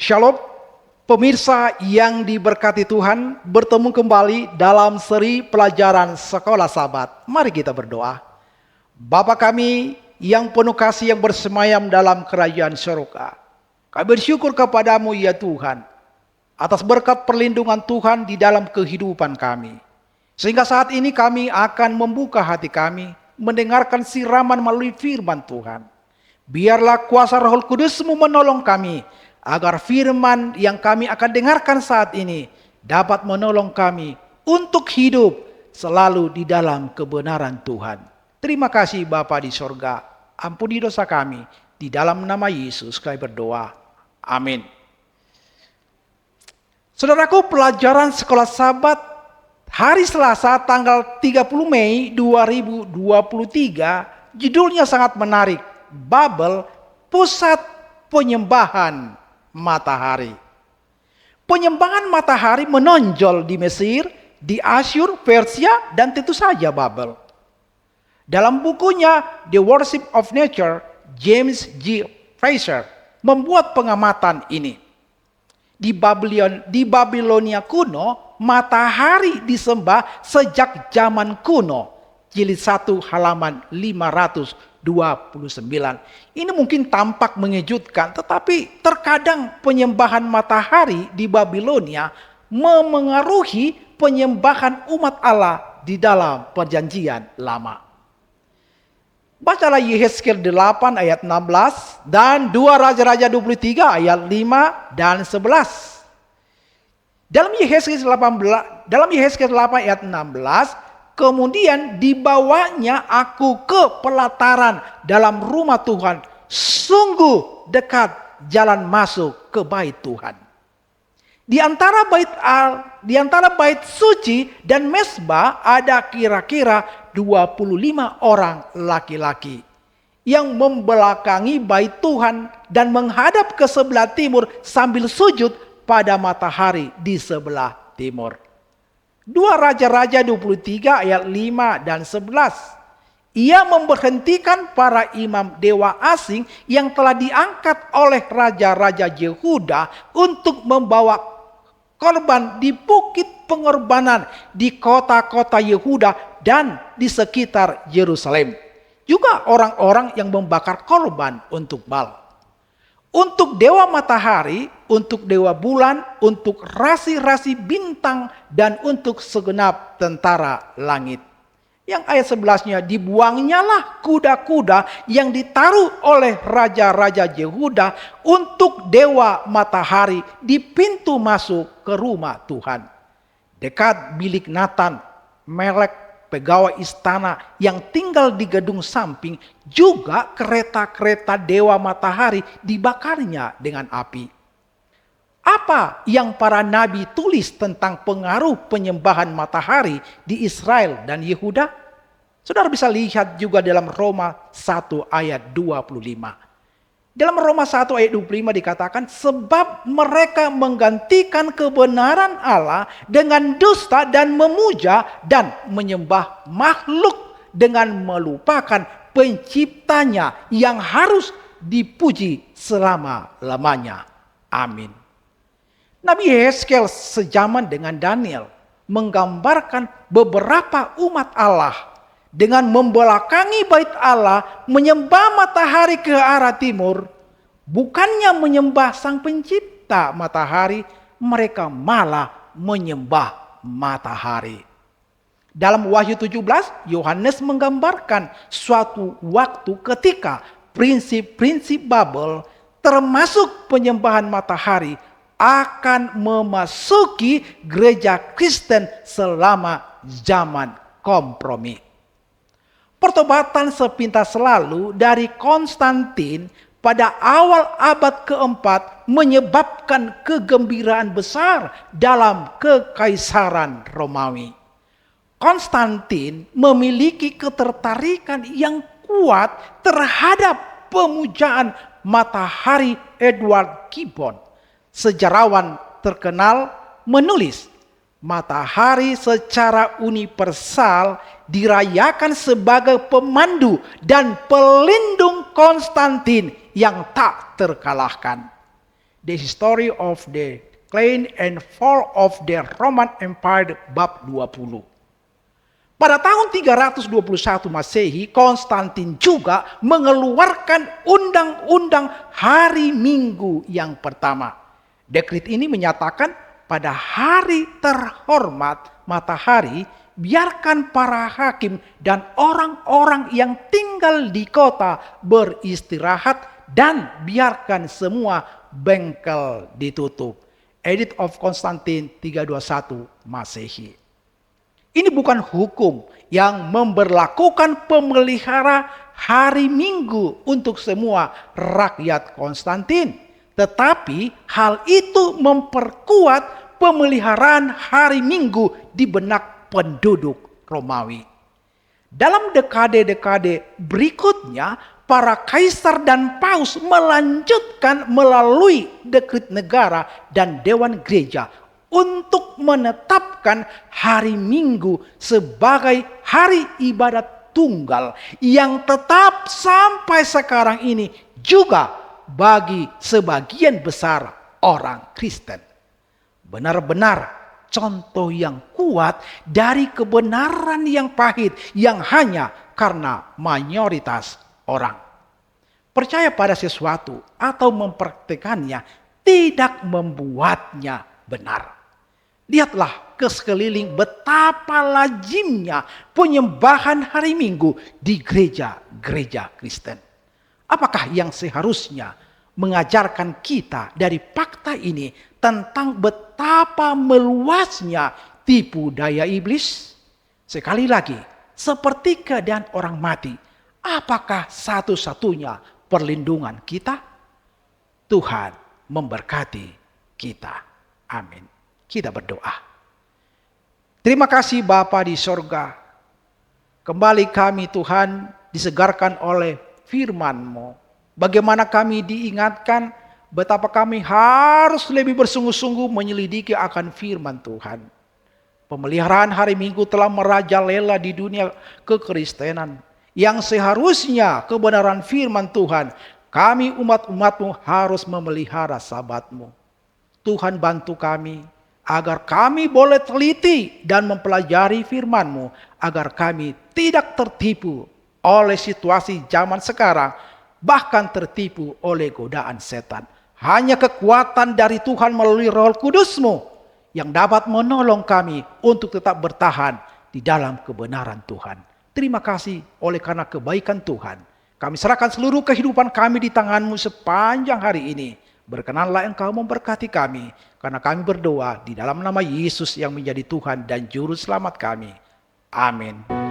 Shalom, pemirsa yang diberkati Tuhan, bertemu kembali dalam seri pelajaran Sekolah Sabat. Mari kita berdoa. Bapa kami yang penuh kasih yang bersemayam dalam kerajaan surga, kami bersyukur kepadamu ya Tuhan, atas berkat perlindungan Tuhan di dalam kehidupan kami. Sehingga saat ini kami akan membuka hati kami, mendengarkan siraman melalui firman Tuhan. Biarlah kuasa Roh Kudus-Mu menolong kami, agar firman yang kami akan dengarkan saat ini dapat menolong kami untuk hidup selalu di dalam kebenaran Tuhan. Terima kasih Bapa di sorga, ampuni dosa kami. Di dalam nama Yesus kami berdoa. Amin. Saudaraku, pelajaran Sekolah Sabat hari Selasa tanggal 30 Mei 2023, judulnya sangat menarik. Babel, pusat penyembahan matahari. Penyembahan matahari menonjol di Mesir, di Asyur, Persia, dan tentu saja Babel. Dalam bukunya The Worship of Nature, James G. Fraser membuat pengamatan ini. Di Babilonia kuno, matahari disembah sejak zaman kuno. Jilid 1 halaman 529. Ini mungkin tampak mengejutkan, tetapi terkadang penyembahan matahari di Babilonia memengaruhi penyembahan umat Allah di dalam perjanjian lama. Bacalah Yehezkiel 8 ayat 16 dan 2 Raja-Raja 23 ayat 5 dan 11. Dalam Yehezkiel 8 ayat 16, kemudian dibawanya aku ke pelataran dalam rumah Tuhan, sungguh dekat jalan masuk ke bait Tuhan. Di antara bait suci dan mezbah ada kira-kira 25 orang laki-laki yang membelakangi bait Tuhan dan menghadap ke sebelah timur sambil sujud pada matahari di sebelah timur. 2 Raja-Raja 23 ayat 5 dan 11. Ia memberhentikan para imam dewa asing yang telah diangkat oleh Raja-Raja Yehuda untuk membawa korban di bukit pengorbanan di kota-kota Yehuda dan di sekitar Yerusalem. Juga orang-orang yang membakar korban untuk Baal. Untuk dewa matahari, untuk dewa bulan, untuk rasi-rasi bintang, dan untuk segenap tentara langit. Yang ayat 11-nya, dibuangnyalah kuda-kuda yang ditaruh oleh raja-raja Yehuda untuk dewa matahari di pintu masuk ke rumah Tuhan. Dekat bilik Natan, Melek, pegawai istana yang tinggal di gedung samping, juga kereta-kereta dewa matahari dibakarnya dengan api. Apa yang para nabi tulis tentang pengaruh penyembahan matahari di Israel dan Yehuda? Saudara bisa lihat juga dalam Roma 1 ayat 25. Dalam Roma 1 ayat 25 dikatakan, sebab mereka menggantikan kebenaran Allah dengan dusta dan memuja dan menyembah makhluk dengan melupakan penciptanya yang harus dipuji selama-lamanya. Amin. Nabi Yehezkiel sejaman dengan Daniel menggambarkan beberapa umat Allah dengan membelakangi bait Allah, menyembah matahari ke arah timur. Bukannya menyembah sang pencipta matahari, mereka malah menyembah matahari. Dalam Wahyu 17, Yohanes menggambarkan suatu waktu ketika prinsip-prinsip Babel, termasuk penyembahan matahari, akan memasuki gereja Kristen selama zaman kompromi. Pertobatan sepintas lalu dari Konstantin pada awal abad keempat menyebabkan kegembiraan besar dalam kekaisaran Romawi. Konstantin memiliki ketertarikan yang kuat terhadap pemujaan matahari. Edward Gibbon, sejarawan terkenal, menulis, matahari secara universal dirayakan sebagai pemandu dan pelindung Konstantin yang tak terkalahkan. The History of the Decline and Fall of the Roman Empire bab 20. Pada tahun 321 Masehi, Konstantin juga mengeluarkan undang-undang hari Minggu yang pertama. Dekret ini menyatakan pada hari terhormat matahari, biarkan para hakim dan orang-orang yang tinggal di kota beristirahat dan biarkan semua bengkel ditutup. Edict of Constantine 321 Masehi. Ini bukan hukum yang memberlakukan pemelihara hari Minggu untuk semua rakyat Konstantin. Tetapi hal itu memperkuat pemeliharaan hari Minggu di benak penduduk Romawi. Dalam dekade-dekade berikutnya, para kaisar dan paus melanjutkan melalui dekret negara dan dewan gereja untuk menetapkan hari Minggu sebagai hari ibadat tunggal yang tetap sampai sekarang ini juga bagi sebagian besar orang Kristen. Benar-benar contoh yang kuat dari kebenaran yang pahit yang hanya karena mayoritas orang. Percaya pada sesuatu atau mempraktekannya tidak membuatnya benar. Lihatlah ke sekeliling betapa lazimnya penyembahan hari Minggu di gereja-gereja Kristen. Apakah yang seharusnya mengajarkan kita dari fakta ini tentang betapa meluasnya tipu daya iblis? Sekali lagi, seperti keadaan orang mati, apakah satu-satunya perlindungan kita? Tuhan memberkati kita. Amin. Kita berdoa. Terima kasih Bapa di sorga. Kembali kami Tuhan disegarkan oleh firman-Mu. Bagaimana kami diingatkan betapa kami harus lebih bersungguh-sungguh menyelidiki akan firman Tuhan. Pemeliharaan hari Minggu telah merajalela di dunia kekristenan. Yang seharusnya kebenaran firman Tuhan, kami umat-umat-Mu harus memelihara Sabat-Mu. Tuhan bantu kami agar kami boleh teliti dan mempelajari firman-Mu, agar kami tidak tertipu oleh situasi zaman sekarang, bahkan tertipu oleh godaan setan. Hanya kekuatan dari Tuhan melalui Roh Kudus-Mu yang dapat menolong kami untuk tetap bertahan di dalam kebenaran Tuhan. Terima kasih oleh karena kebaikan Tuhan. Kami serahkan seluruh kehidupan kami di tangan-Mu sepanjang hari ini. Berkenanlah Engkau memberkati kami, karena kami berdoa di dalam nama Yesus yang menjadi Tuhan dan Juru Selamat kami. Amin.